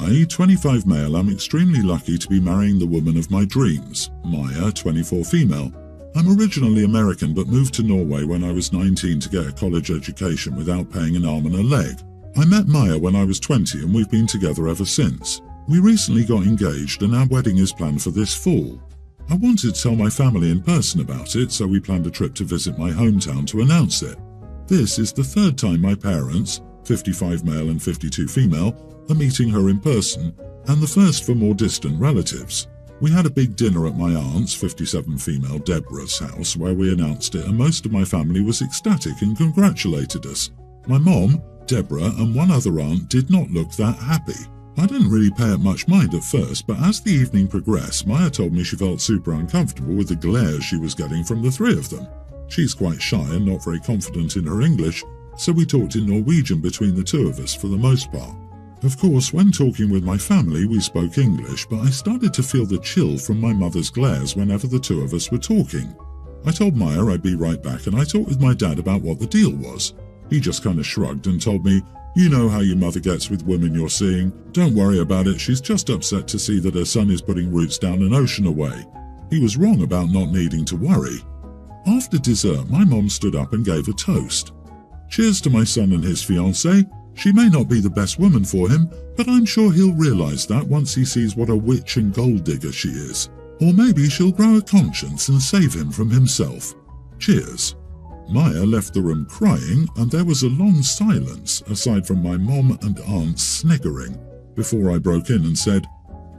I, 25 male, am extremely lucky to be marrying the woman of my dreams. Maya, 24 female. I'm originally American but moved to Norway when I was 19 to get a college education without paying an arm and a leg. I met Maya when I was 20 and we've been together ever since. We recently got engaged and our wedding is planned for this fall. I wanted to tell my family in person about it, so we planned a trip to visit my hometown to announce it. This is the third time my parents, 55 male and 52 female, are meeting her in person, and the first for more distant relatives. We had a big dinner at my aunt's, 57 female, Deborah's house, where we announced it, and most of my family was ecstatic and congratulated us. My mom, Deborah, and one other aunt did not look that happy. I didn't really pay it much mind at first, but as the evening progressed, Maya told me she felt super uncomfortable with the glare she was getting from the three of them. She's quite shy and not very confident in her English, so we talked in Norwegian between the two of us for the most part. Of course, when talking with my family, we spoke English, but I started to feel the chill from my mother's glares whenever the two of us were talking. I told Maya I'd be right back, and I talked with my dad about what the deal was. He just kind of shrugged and told me, "You know how your mother gets with women you're seeing. Don't worry about it, she's just upset to see that her son is putting roots down an ocean away." He was wrong about not needing to worry. After dessert, my mom stood up and gave a toast. "Cheers to my son and his fiancée. She may not be the best woman for him, but I'm sure he'll realise that once he sees what a witch and gold digger she is. Or maybe she'll grow a conscience and save him from himself. Cheers." Maya left the room crying, and there was a long silence, aside from my mom and aunt sniggering, before I broke in and said,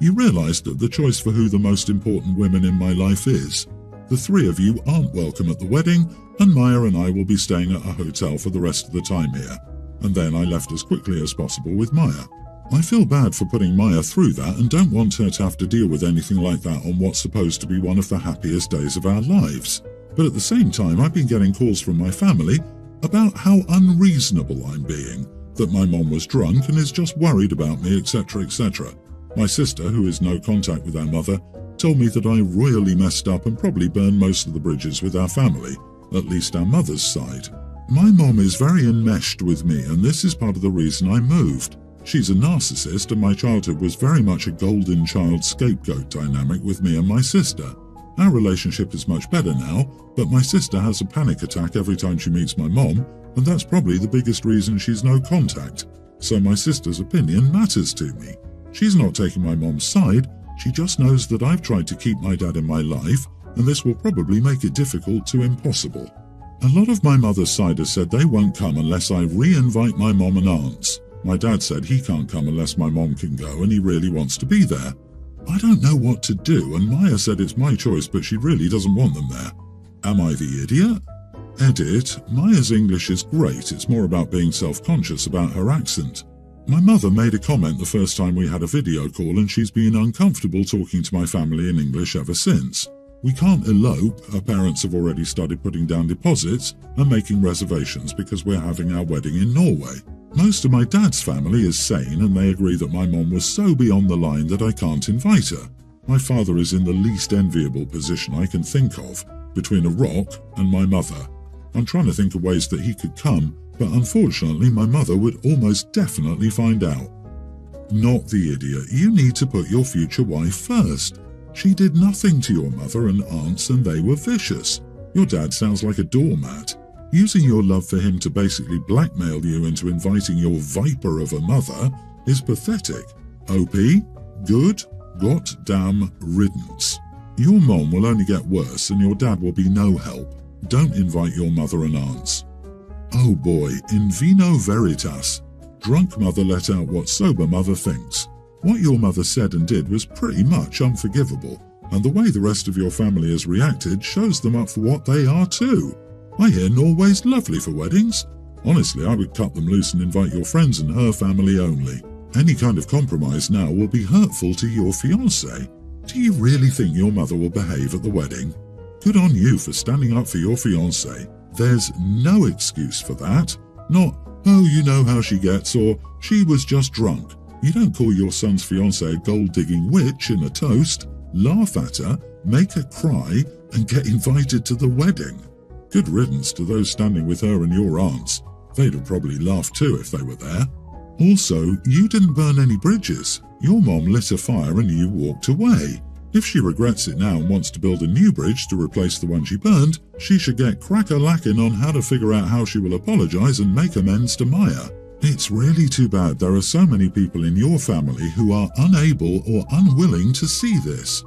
"You realise that the choice for who the most important women in my life is? The three of you aren't welcome at the wedding, and Maya and I will be staying at a hotel for the rest of the time here." And then I left as quickly as possible with Maya. I feel bad for putting Maya through that and don't want her to have to deal with anything like that on what's supposed to be one of the happiest days of our lives. But at the same time, I've been getting calls from my family about how unreasonable I'm being, that my mom was drunk and is just worried about me, etc., etc. My sister, who has no contact with our mother, told me that I royally messed up and probably burned most of the bridges with our family, at least our mother's side. My mom is very enmeshed with me, and this is part of the reason I moved. She's a narcissist, and my childhood was very much a golden child scapegoat dynamic with me and my sister. Our relationship is much better now, but my sister has a panic attack every time she meets my mom, and that's probably the biggest reason she's no contact. So my sister's opinion matters to me. She's not taking my mom's side, she just knows that I've tried to keep my dad in my life, and this will probably make it difficult to impossible. A lot of my mother's side has said they won't come unless I re-invite my mom and aunts. My dad said he can't come unless my mom can go, and he really wants to be there. I don't know what to do, and Maya said it's my choice, but she really doesn't want them there. Am I the idiot? Edit, Maya's English is great, it's more about being self-conscious about her accent. My mother made a comment the first time we had a video call, and she's been uncomfortable talking to my family in English ever since. We can't elope, her parents have already started putting down deposits and making reservations because we're having our wedding in Norway. Most of my dad's family is sane, and they agree that my mom was so beyond the line that I can't invite her. My father is in the least enviable position I can think of, between a rock and my mother. I'm trying to think of ways that he could come, but unfortunately my mother would almost definitely find out. Not the idiot, you need to put your future wife first. She did nothing to your mother and aunts, and they were vicious. Your dad sounds like a doormat. Using your love for him to basically blackmail you into inviting your viper of a mother is pathetic. OP, good, goddamn riddance. Your mom will only get worse and your dad will be no help. Don't invite your mother and aunts. Oh boy, in vino veritas. Drunk mother let out what sober mother thinks. What your mother said and did was pretty much unforgivable, and the way the rest of your family has reacted shows them up for what they are too. I hear Norway's lovely for weddings. Honestly, I would cut them loose and invite your friends and her family only. Any kind of compromise now will be hurtful to your fiancé. Do you really think your mother will behave at the wedding? Good on you for standing up for your fiancé. There's no excuse for that. Not, oh, you know how she gets, or she was just drunk. You don't call your son's fiancé a gold-digging witch in a toast, laugh at her, make her cry, and get invited to the wedding. Good riddance to those standing with her and your aunts. They'd have probably laughed too if they were there. Also, you didn't burn any bridges. Your mom lit a fire and you walked away. If she regrets it now and wants to build a new bridge to replace the one she burned, she should get crack-a-lacking on how to figure out how she will apologize and make amends to Maya. It's really too bad there are so many people in your family who are unable or unwilling to see this.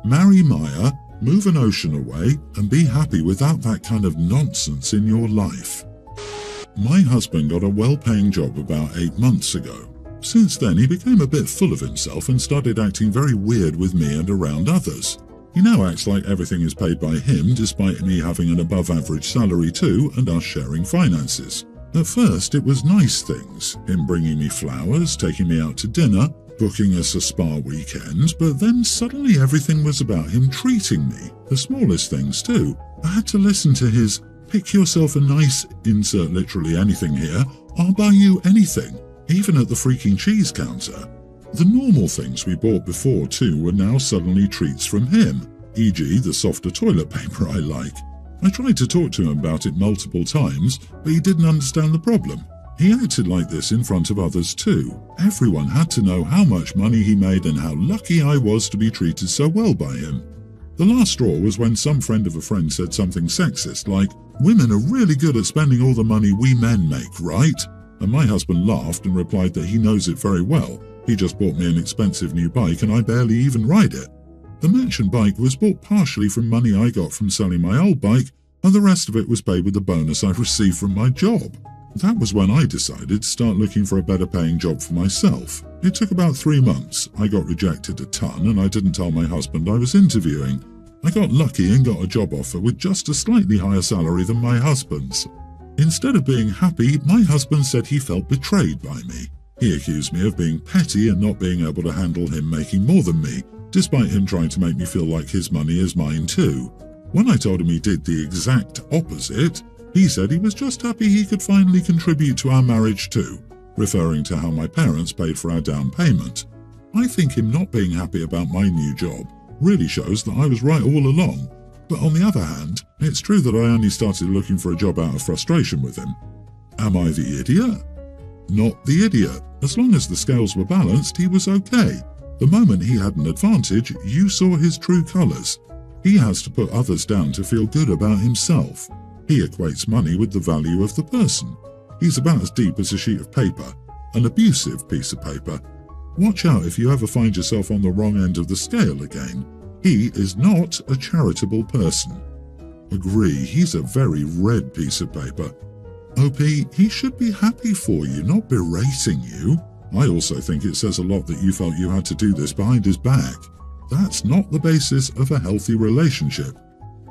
Marry Maya, move an ocean away, and be happy without that kind of nonsense in your life. My husband got a well-paying job about 8 months ago. Since then, he became a bit full of himself and started acting very weird with me and around others. He now acts like everything is paid by him, despite me having an above-average salary too and us sharing finances. At first, it was nice things, him bringing me flowers, taking me out to dinner, booking us a spa weekend, but then suddenly everything was about him treating me, the smallest things too. I had to listen to his, pick yourself a nice, insert literally anything here, I'll buy you anything, even at the freaking cheese counter. The normal things we bought before too were now suddenly treats from him, e.g. the softer toilet paper I like. I tried to talk to him about it multiple times, but he didn't understand the problem. He acted like this in front of others too. Everyone had to know how much money he made and how lucky I was to be treated so well by him. The last straw was when some friend of a friend said something sexist like, "Women are really good at spending all the money we men make, right?" And my husband laughed and replied that he knows it very well. He just bought me an expensive new bike and I barely even ride it. The mentioned bike was bought partially from money I got from selling my old bike, and the rest of it was paid with the bonus I received from my job. That was when I decided to start looking for a better paying job for myself. It took about 3 months. I got rejected a ton and I didn't tell my husband I was interviewing. I got lucky and got a job offer with just a slightly higher salary than my husband's. Instead of being happy, my husband said he felt betrayed by me. He accused me of being petty and not being able to handle him making more than me, despite him trying to make me feel like his money is mine too. When I told him he did the exact opposite, he said he was just happy he could finally contribute to our marriage too, referring to how my parents paid for our down payment. I think him not being happy about my new job really shows that I was right all along. But on the other hand, it's true that I only started looking for a job out of frustration with him. Am I the idiot? Not the idiot. As long as the scales were balanced, he was okay. The moment he had an advantage, you saw his true colours. He has to put others down to feel good about himself. He equates money with the value of the person. He's about as deep as a sheet of paper, an abusive piece of paper. Watch out if you ever find yourself on the wrong end of the scale again. He is not a charitable person. Agree, he's a very red piece of paper. OP, he should be happy for you, not berating you. I also think it says a lot that you felt you had to do this behind his back. That's not the basis of a healthy relationship.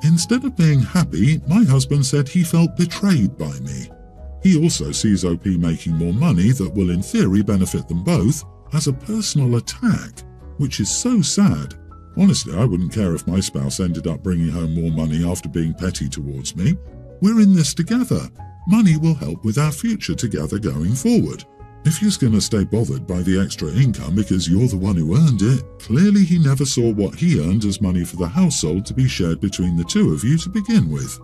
Instead of being happy, my husband said he felt betrayed by me. He also sees OP making more money that will in theory benefit them both as a personal attack, which is so sad. Honestly, I wouldn't care if my spouse ended up bringing home more money after being petty towards me. We're in this together. Money will help with our future together going forward. If he's going to stay bothered by the extra income because you're the one who earned it, clearly he never saw what he earned as money for the household to be shared between the two of you to begin with.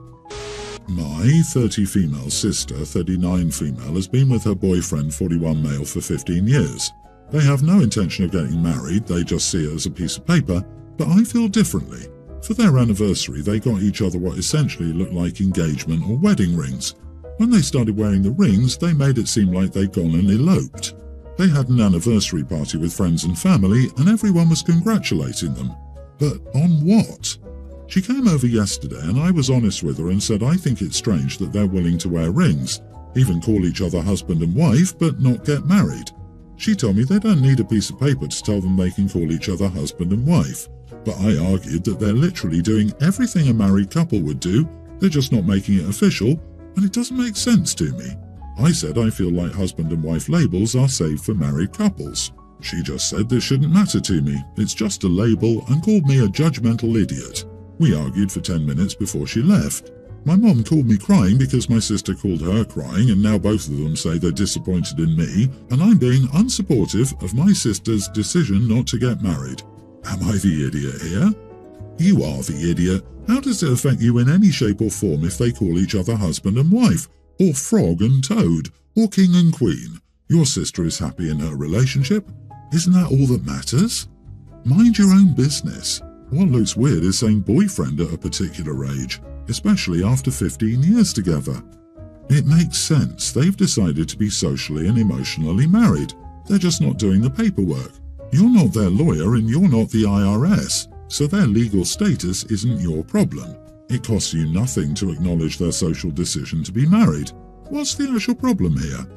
My 30 female sister, 39 female, has been with her boyfriend, 41 male, for 15 years. They have no intention of getting married, they just see it as a piece of paper, but I feel differently. For their anniversary, they got each other what essentially looked like engagement or wedding rings. When they started wearing the rings, they made it seem like they'd gone and eloped. They had an anniversary party with friends and family, and everyone was congratulating them. But on what? She came over yesterday, and I was honest with her and said I think it's strange that they're willing to wear rings, even call each other husband and wife, but not get married. She told me they don't need a piece of paper to tell them they can call each other husband and wife. But I argued that they're literally doing everything a married couple would do, they're just not making it official, and it doesn't make sense to me. I said I feel like husband and wife labels are saved for married couples. She just said this shouldn't matter to me, it's just a label, and called me a judgmental idiot. We argued for 10 minutes before she left. My mom called me crying because my sister called her crying, and now both of them say they're disappointed in me, and I'm being unsupportive of my sister's decision not to get married. Am I the idiot here? You are the idiot. How does it affect you in any shape or form if they call each other husband and wife, or frog and toad, or king and queen? Your sister is happy in her relationship. Isn't that all that matters? Mind your own business. What looks weird is saying boyfriend at a particular age, especially after 15 years together. It makes sense. They've decided to be socially and emotionally married. They're just not doing the paperwork. You're not their lawyer and you're not the IRS, so their legal status isn't your problem. It costs you nothing to acknowledge their social decision to be married. What's the actual problem here?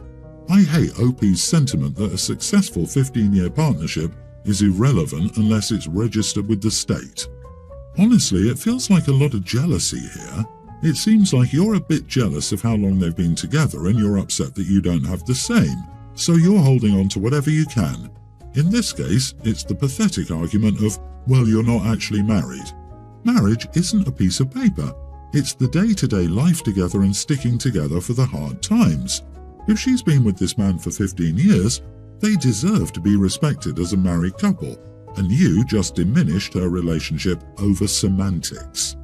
I hate OP's sentiment that a successful 15-year partnership is irrelevant unless it's registered with the state. Honestly, it feels like a lot of jealousy here. It seems like you're a bit jealous of how long they've been together and you're upset that you don't have the same, so you're holding on to whatever you can. In this case, it's the pathetic argument of, well, you're not actually married. Marriage isn't a piece of paper. It's the day-to-day life together and sticking together for the hard times. If she's been with this man for 15 years, they deserve to be respected as a married couple, and you just diminished her relationship over semantics.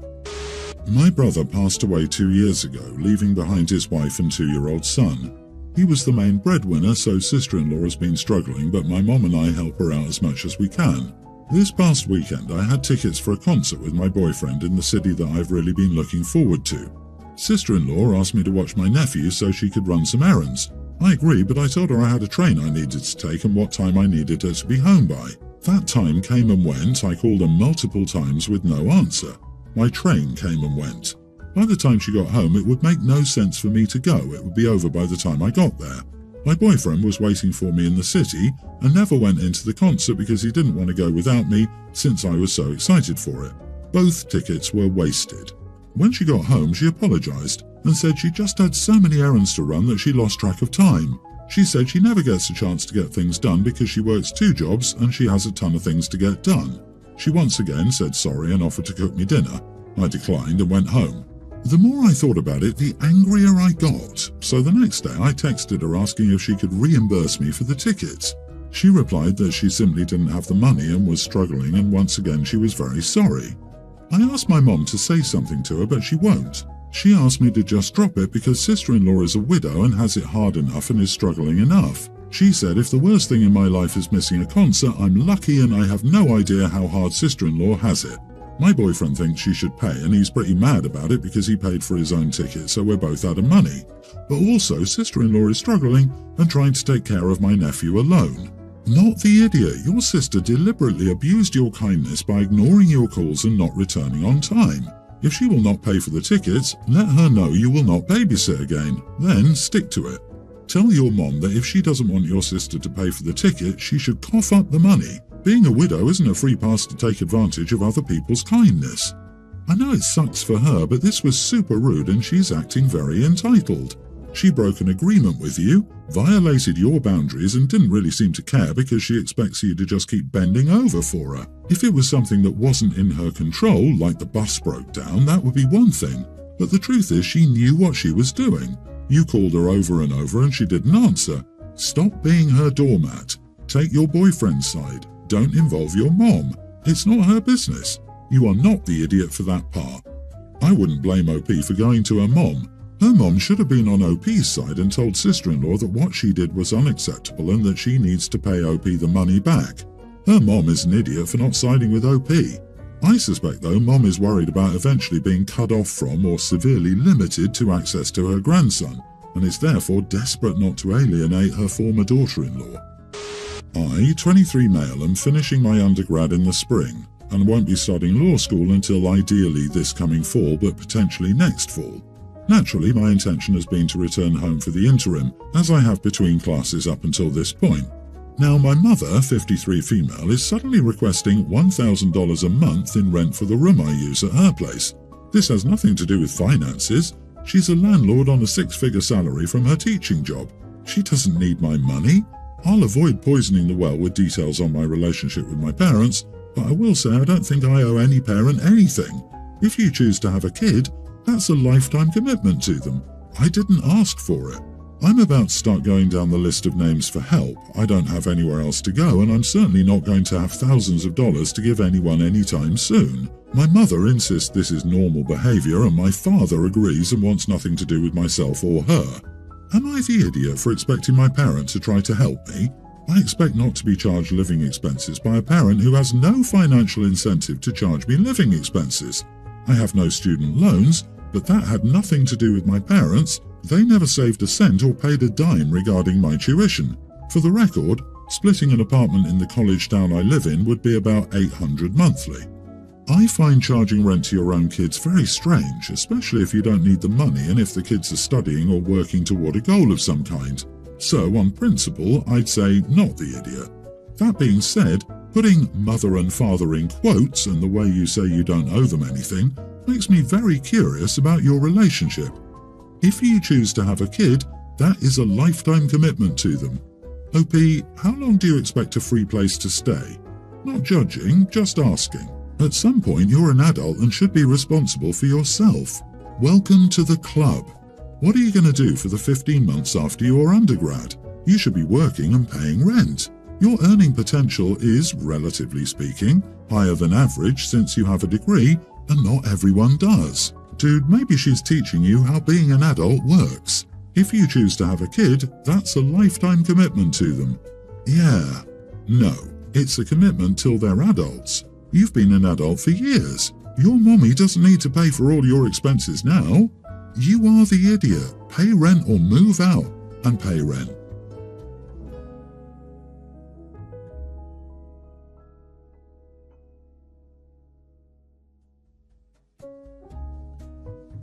My brother passed away 2 years ago, leaving behind his wife and 2-year-old son. He was the main breadwinner, so sister-in-law has been struggling, but my mom and I help her out as much as we can. This past weekend, I had tickets for a concert with my boyfriend in the city that I've really been looking forward to. Sister-in-law asked me to watch my nephew so she could run some errands. I agreed, but I told her I had a train I needed to take and what time I needed her to be home by. That time came and went. I called her multiple times with no answer. My train came and went. By the time she got home, it would make no sense for me to go. It would be over by the time I got there. My boyfriend was waiting for me in the city and never went into the concert because he didn't want to go without me since I was so excited for it. Both tickets were wasted. When she got home, she apologized and said she just had so many errands to run that she lost track of time. She said she never gets a chance to get things done because she works 2 jobs and she has a ton of things to get done. She once again said sorry and offered to cook me dinner. I declined and went home. The more I thought about it, the angrier I got, so the next day I texted her asking if she could reimburse me for the tickets. She replied that she simply didn't have the money and was struggling, and once again she was very sorry. I asked my mom to say something to her, but she won't. She asked me to just drop it because sister-in-law is a widow and has it hard enough and is struggling enough. She said if the worst thing in my life is missing a concert, I'm lucky and I have no idea how hard sister-in-law has it. My boyfriend thinks she should pay and he's pretty mad about it because he paid for his own ticket, so we're both out of money. But also, sister-in-law is struggling and trying to take care of my nephew alone. Not the idiot. Your sister deliberately abused your kindness by ignoring your calls and not returning on time. If she will not pay for the tickets, let her know you will not babysit again. Then stick to it. Tell your mom that if she doesn't want your sister to pay for the ticket, she should cough up the money. Being a widow isn't a free pass to take advantage of other people's kindness. I know it sucks for her, but this was super rude and she's acting very entitled. She broke an agreement with you, violated your boundaries, and didn't really seem to care because she expects you to just keep bending over for her. If it was something that wasn't in her control, like the bus broke down, that would be one thing. But the truth is she knew what she was doing. You called her over and over and she didn't answer. Stop being her doormat. Take your boyfriend's side. Don't involve your mom. It's not her business. You are not the idiot for that part. I wouldn't blame OP for going to her mom. Her mom should have been on OP's side and told sister-in-law that what she did was unacceptable and that she needs to pay OP the money back. Her mom is an idiot for not siding with OP. I suspect, though, mom is worried about eventually being cut off from or severely limited to access to her grandson, and is therefore desperate not to alienate her former daughter-in-law. I, 23 male, am finishing my undergrad in the spring, and won't be starting law school until ideally this coming fall, but potentially next fall. Naturally, my intention has been to return home for the interim, as I have between classes up until this point. Now, my mother, 53 female, is suddenly requesting $1,000 a month in rent for the room I use at her place. This has nothing to do with finances. She's a landlord on a 6-figure salary from her teaching job. She doesn't need my money. I'll avoid poisoning the well with details on my relationship with my parents, but I will say I don't think I owe any parent anything. If you choose to have a kid, that's a lifetime commitment to them. I didn't ask for it. I'm about to start going down the list of names for help. I don't have anywhere else to go, and I'm certainly not going to have thousands of dollars to give anyone anytime soon. My mother insists this is normal behavior, and my father agrees and wants nothing to do with myself or her. Am I the idiot for expecting my parent to try to help me? I expect not to be charged living expenses by a parent who has no financial incentive to charge me living expenses. I have no student loans, but that had nothing to do with my parents. They never saved a cent or paid a dime regarding my tuition. For the record, splitting an apartment in the college town I live in would be about $800 monthly. I find charging rent to your own kids very strange, especially if you don't need the money and if the kids are studying or working toward a goal of some kind. So, on principle, I'd say not the idiot. That being said, putting mother and father in quotes and the way you say you don't owe them anything makes me very curious about your relationship. If you choose to have a kid, that is a lifetime commitment to them. OP, how long do you expect a free place to stay? Not judging, just asking. At some point, you're an adult and should be responsible for yourself. Welcome to the club. What are you going to do for the 15 months after your undergrad? You should be working and paying rent. Your earning potential is, relatively speaking, higher than average since you have a degree, and not everyone does. Dude, maybe she's teaching you how being an adult works. If you choose to have a kid, that's a lifetime commitment to them. Yeah. No, it's a commitment till they're adults. You've been an adult for years. Your mommy doesn't need to pay for all your expenses now. You are the idiot. Pay rent or move out and pay rent.